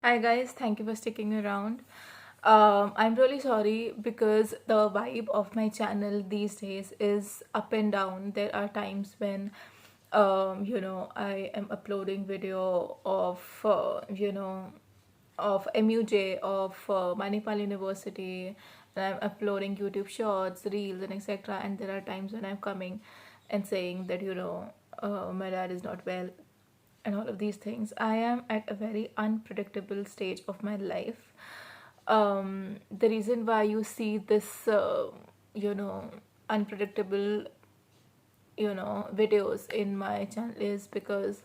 Hi guys, thank you for sticking around. I'm really sorry because the vibe of my channel these days is up and down. There are times when, I am uploading video of MUJ, of Manipal University, and I'm uploading YouTube shorts, reels, and etc. And there are times when I'm coming and saying that, my dad is not well and all of these things. I am at a very unpredictable stage of my life. The reason why you see this, you know, unpredictable, videos in my channel is because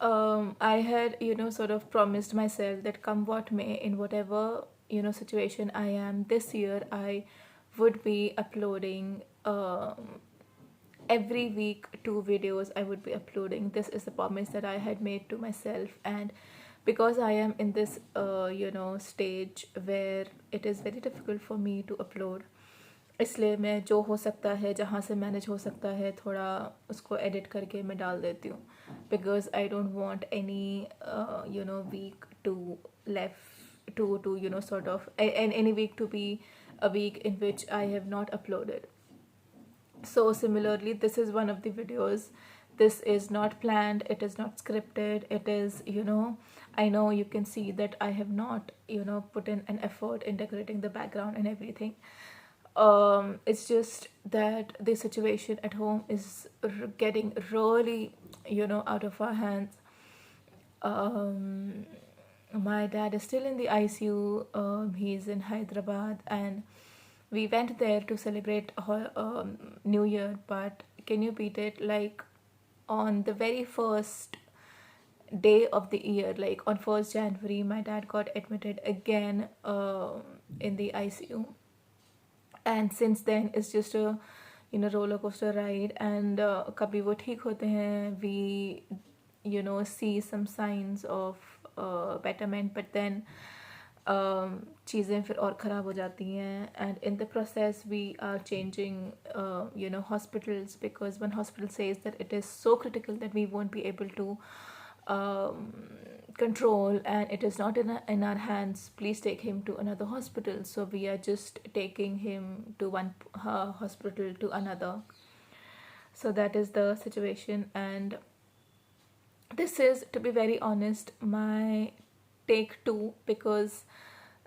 I had, sort of promised myself that come what may, in whatever, situation I am this year, I would be uploading every week 2 videos I would be uploading. This is the promise that I had made to myself, and because I am in this stage where it is very difficult for me to upload, इसलिए मैं जो हो सकता है जहाँ से manage हो सकता है थोड़ा उसको एडिट करके मैं डाल देती हूँ, because I don't want any week to left to sort of any week to be a week in which I have not uploaded. So similarly, this is one of the videos. This is not planned, it is not scripted, it is, I know you can see that I have not, put in an effort in decorating the background and everything. It's just that the situation at home is getting really, out of our hands. um, my dad is still in the ICU. He's in Hyderabad, and we went there to celebrate New Year. But can you beat it? Like on the very first day of the year, like on 1st January, my dad got admitted again in the ICU, and since then it's just a roller coaster ride. And kabhi wo theek hote hain, we see some signs of betterment, but then चीज़ें फिर और ख़राब हो जाती हैं, and in the process we are changing hospitals, because one hospital says that it is so critical that we won't be able to control, and it is not in our hands, please take him to another hospital. So we are just taking him to one hospital to another. So that is the situation, and this is, to be very honest, my take two, because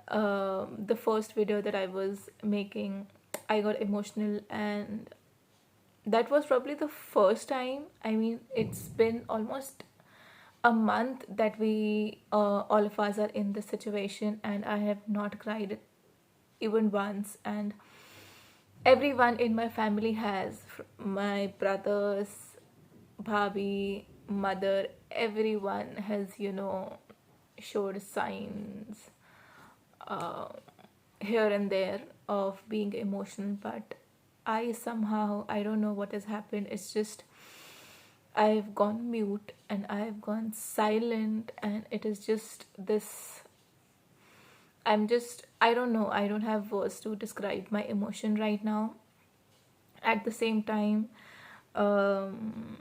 the first video that I was making, I got emotional, and that was probably the first time. I mean, it's been almost a month that we all of us are in this situation, and I have not cried even once. And everyone in my family has, my brothers, bhabhi, mother, everyone has showed signs uh, here and there of being emotional, but I somehow, I don't know what has happened, it's just I've gone mute and I've gone silent, and it is just this, I don't know, I don't have words to describe my emotion right now. At the same time, um,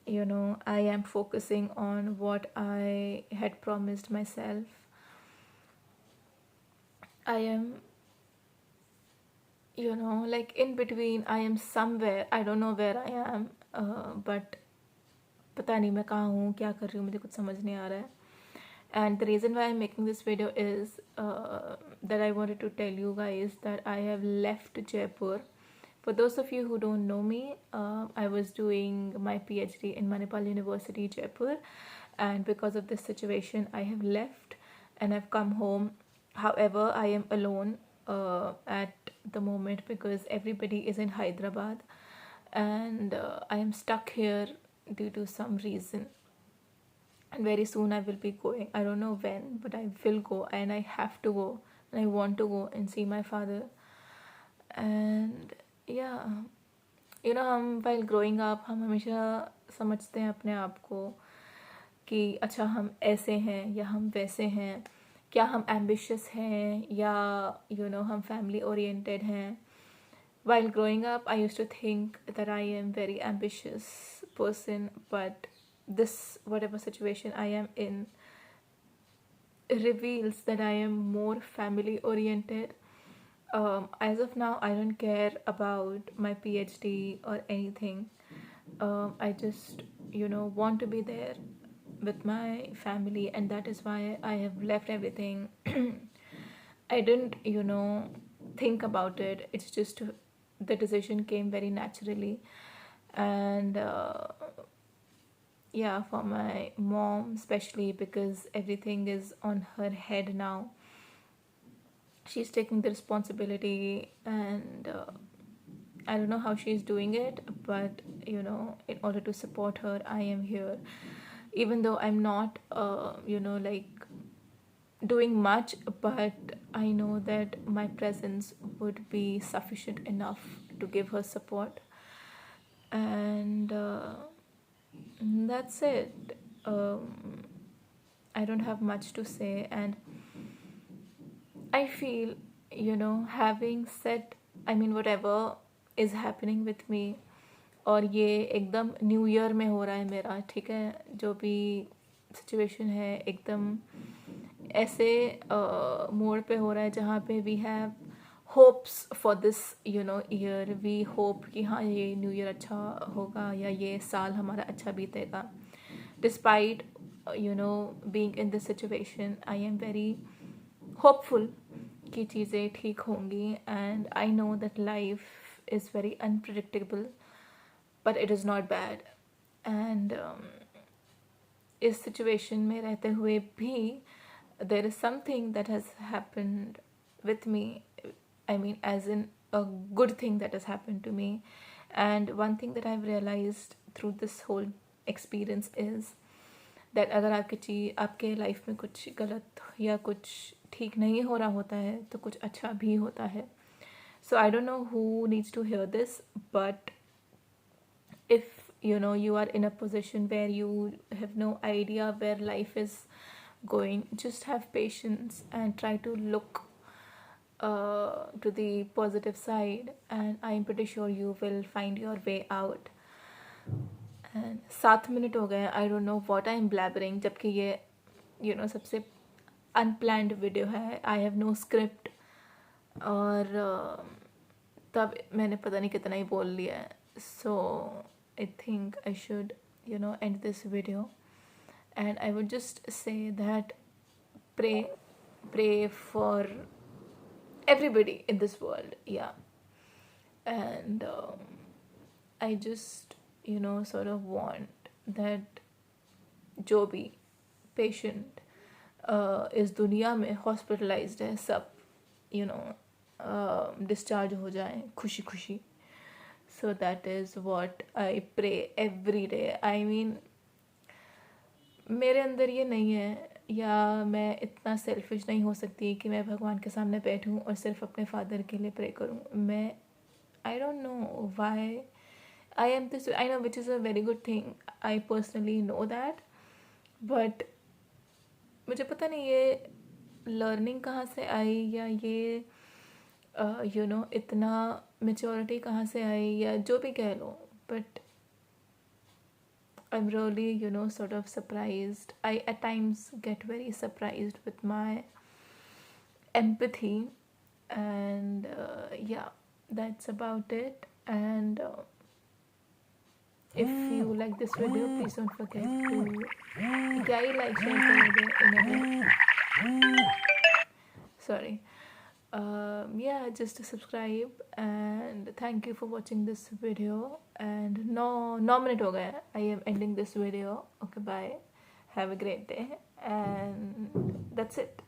I am focusing on what I had promised myself. I am, like in between. I am somewhere, I don't know where I am, but पता नहीं मैं कहाँ हूँ, क्या कर रही हूँ, मुझे कुछ समझ नहीं आ रहा है. And the reason why I'm making this video is that I wanted to tell you guys that I have left Jaipur. For those of you who don't know me, I was doing my PhD in Manipal University, Jaipur, and because of this situation, I have left and I've come home. However, I am alone at the moment because everybody is in Hyderabad, and I am stuck here due to some reason. And very soon I will be going. I don't know when, but I will go, and I have to go, and I want to go and see my father. And yeah, हम while growing up हम हमेशा समझते हैं अपने आप को कि अच्छा हम ऐसे हैं या हम वैसे हैं, क्या हम ambitious हैं या हम family oriented हैं. While growing up, I used to think that I am very ambitious person, but this whatever situation I am in reveals that I am more family oriented. As of now, I don't care about my PhD or anything. I just, want to be there with my family, and that is why I have left everything. I didn't, think about it. It's just the decision came very naturally. And yeah, for my mom, especially because everything is on her head now. She's taking the responsibility, and I don't know how she's doing it, but in order to support her, I am here. Even though I'm not, like doing much, but I know that my presence would be sufficient enough to give her support. And that's it. I don't have much to say, and I feel, having said, I mean, whatever is happening with me, और ये एकदम new year में हो रहा है मेरा, ठीक है, जो भी सिचुएशन है एकदम ऐसे मोड़ पे हो रहा है जहाँ पे we have hopes for this year. We hope कि हाँ ये न्यू ईयर अच्छा होगा या ये साल हमारा अच्छा बीतेगा. Despite being in this situation, I am very hopeful कि चीज़ें ठीक होंगी. And I know that life is very unpredictable, but it is not bad. And इस सिचुएशन में रहते हुए भी there is something that has happened with me. I mean, as in a good thing that has happened to me. And one thing that I've realized through this whole experience is that अगर आपके life में कुछ गलत या कुछ ठीक नहीं हो रहा होता है तो कुछ अच्छा भी होता है. So I don't know who needs to hear this, but if you are in a position where you have no idea where life is going, just have patience and try to look to the positive side, and I'm pretty sure you will find your way out. And 7 minute हो गए. I don't know what I'm blabbering, जबकि ये सबसे unplanned video है. I have no script, और तब मैंने पता नहीं कितना ही बोल लिया है. So I think I should end this video. And I would just say that pray for everybody in this world. Yeah. And I just sort of want that जो भी patient इस दुनिया में hospitalized है, सब discharge हो जाएं खुशी खुशी. So that is what I pray every day. I mean, मेरे अंदर ये नहीं है, या मैं इतना सेल्फिश नहीं हो सकती कि मैं भगवान के सामने बैठूं और सिर्फ अपने फादर के लिए प्रे करूं. मैं I don't know why I am this. I know which is a very good thing. I personally know that, but मुझे पता नहीं ये लर्निंग कहाँ से आई, या ये इतना मेच्योरिटी कहाँ से आई, या जो भी कह लो. But I'm really, sort of surprised. I at times get very surprised with my empathy. And yeah, that's about it. And if you like this video, please don't forget to like, share, sorry. Yeah, just to subscribe, and thank you for watching this video. And 9 minute ho gaya. I am ending this video. Okay, bye. Have a great day, and that's it.